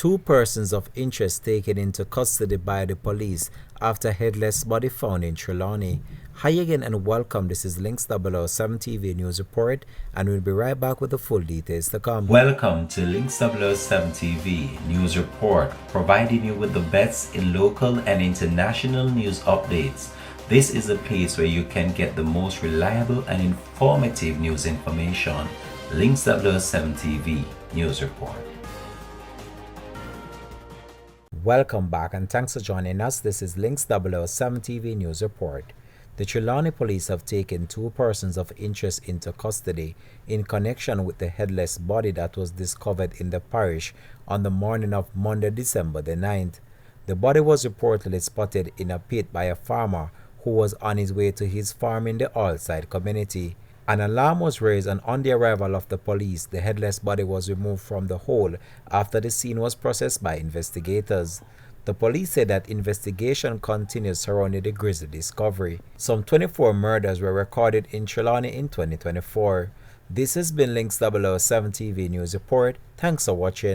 Two persons of interest taken into custody by the police after headless body found in Trelawny. Hi again and welcome. This is Links 007 TV News Report, and we'll be right back with the full details to come. Welcome to Links 007 TV News Report, providing you with the best in local and international news updates. This is a place where you can get the most reliable and informative news information. Links 007 TV News Report. Welcome back and thanks for joining us. This is Links 007 TV News Report. The Trelawny police have taken two persons of interest into custody in connection with the headless body that was discovered in the parish on the morning of Monday, December the 9th. The body was reportedly spotted in a pit by a farmer who was on his way to his farm in the Allside community. An alarm was raised, and on the arrival of the police, the headless body was removed from the hole after the scene was processed by investigators. The police said that investigation continues surrounding the grisly discovery. Some 24 murders were recorded in Trelawny in 2024. This has been Links 007 TV News Report. Thanks for watching.